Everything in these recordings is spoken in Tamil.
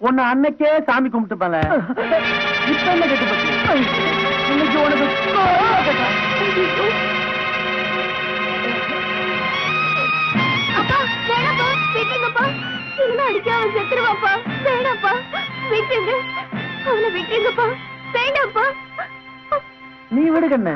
உன்னை அன்னைக்கே சாமி கும்பிட்டுப்பால இப்ப என்ன கெட்டு போச்சு இன்னைக்கு உனக்கு அப்பா வேணாப்பா விட்டுங்கப்பா இன்னும் அடிக்க அவன் செத்துருவாப்பா வேணாப்பா விட்டுங்க அவனை விட்டுங்கப்பா வேண்டாப்பா நீ விடுகண்ண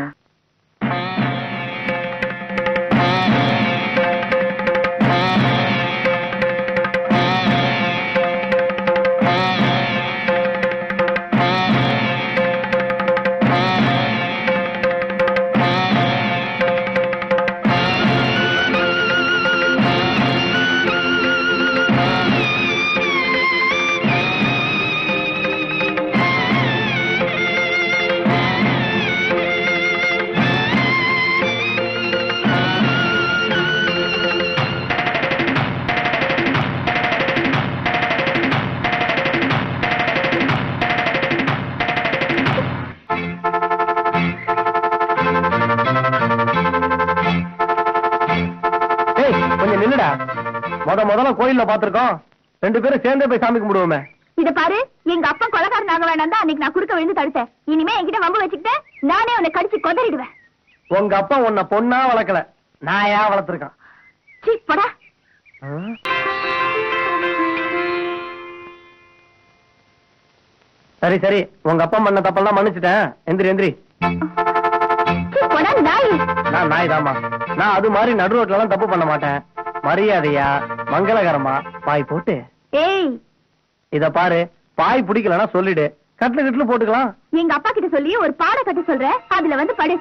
முதல்ல கோயில்ல பாத்துருக்கோம் ரெண்டு பேரும் சேர்ந்தே போய் சாமி கும்பிடுவோமே. இத பாரு எங்க அப்பா கொலைகாரன் ஆக வேண்டாம் தான் அன்னைக்கு நான் குறுக்க விழுந்து தடுத்தேன். இனிமே என்கிட்ட வம்பு வச்சுக்கிட்டு நானே உன்னை கடிச்சு கொதறிடுவேன். உங்க அப்பா உன்னை பொண்ணா வளர்க்கல நாயா வளர்த்திருக்கான். போடா. சரி சரி உங்க அப்பா பண்ண தப்பெல்லாம் மன்னிச்சுட்டேன். எந்திரி எந்திரி. நான் நாய் தாமா. நான் அது மாதிரி நடு ரோட்ல எல்லாம் தப்பு பண்ண மாட்டேன். மரியாதையா மங்களகரமா பாய் போட்டு. ஏய் இத பாரு பாய் பிடிக்கலன்னா சொல்லிடு கட்ல கட்ல போட்டுக்கலாம். எங்க அப்பா கிட்ட சொல்லி ஒரு பாட கட்ட சொல்றேன் அதுல வந்து படு.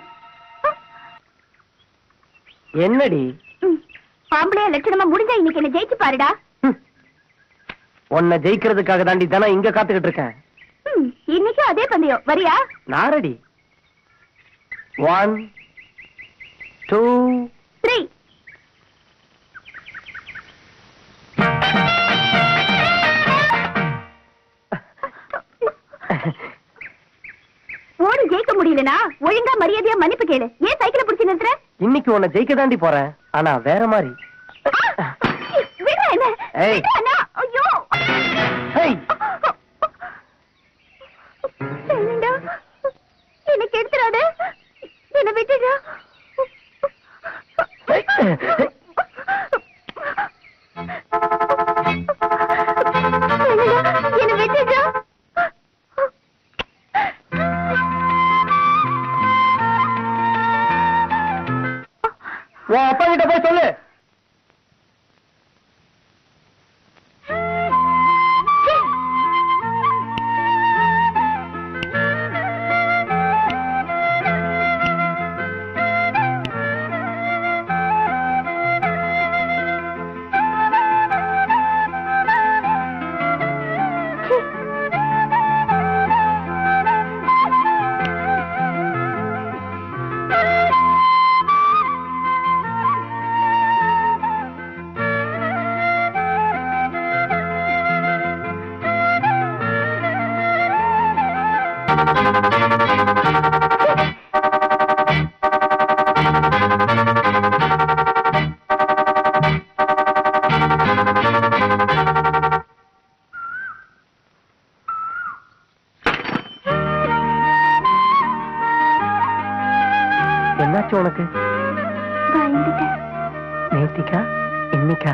என்னடி பாம்பளைய லட்சணமா முடிஞ்சா இன்னைக்கு என்ன ஜெயிச்சு பாருடா. உன்னை ஜெயிக்கிறதுக்காக தாண்டி தானே இங்க காத்துக்கிட்டு இருக்கேன். இன்னைக்கும் அதே பந்தயம் வரியா? நாரடி. 1 2 3 ஓடி ஜெயிக்க முடியலனா ஒழுங்கா மரியாதையா மன்னிப்பு கேளு. ஏன் சைக்கிளை பிடிச்சு நிறுத்துற? இன்னைக்கு உன்னை ஜெயிக்க தாண்டி போறேன். ஆனா வேற மாதிரி. விடுறா என்ன? விடுறா ஐயோ. ஏய் எனக்கு எடுத்துறாத. என்ன விட்டுடா. என்ன விட்டுடா. உன் அப்பா கிட்ட போய் சொல்லு. என்னாச்சு உனக்கு? நேத்திக்கா இன்னைக்கா?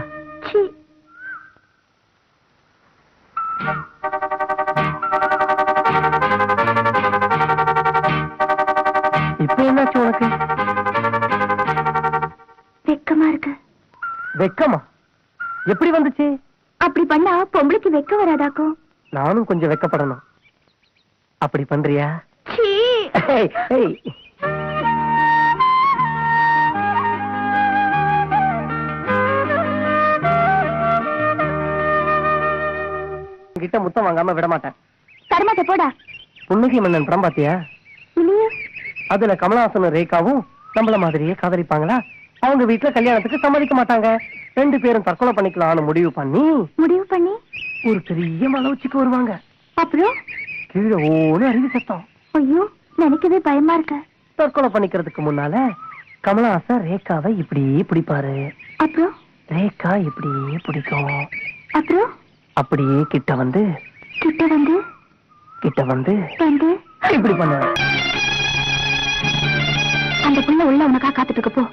இப்ப என்னாச்சு உனக்கு? வெக்கமா இருக்கு. வெக்கமா? எப்படி வந்துச்சு? அப்படி பண்ணா பொம்பளைக்கு வெக்க வராதாக்கும். நானும் கொஞ்சம் வெக்கப்படணும். அப்படி பண்றியா? கிட்ட முத்தம் வாங்காம விட மாட்டேன். தரமாட்ட போடா. புன்னகை மன்னன் படம் பாத்தியா? இல்லையா? அதுல கமலஹாசனும் ரேகாவும் நம்மள மாதிரியே காதலிப்பாங்களா? அவங்க வீட்டுல கல்யாணத்துக்கு சம்மதிக்க மாட்டாங்க. ரெண்டு பேரும் தற்கொலை பண்ணிக்கலாம்னு முடிவு பண்ணி ஒரு பெரிய மலை உச்சிக்கு வருவாங்க. அப்புறம் கீழே ஓடு அருவி சத்தம். ஐயோ நினைக்கவே பயமா இருக்க. தற்கொலை பண்ணிக்கிறதுக்கு முன்னால கமலஹாசன் ரேகாவை இப்படியே பிடிப்பாரு. அப்புறம் ரேகா இப்படியே பிடிக்கும். அப்புறம் அப்படியே கிட்ட வந்து கிட்ட வந்து இப்படி பண்ண. அந்த புள்ள உள்ள உனக்கா காத்துட்டு இருக்க போ.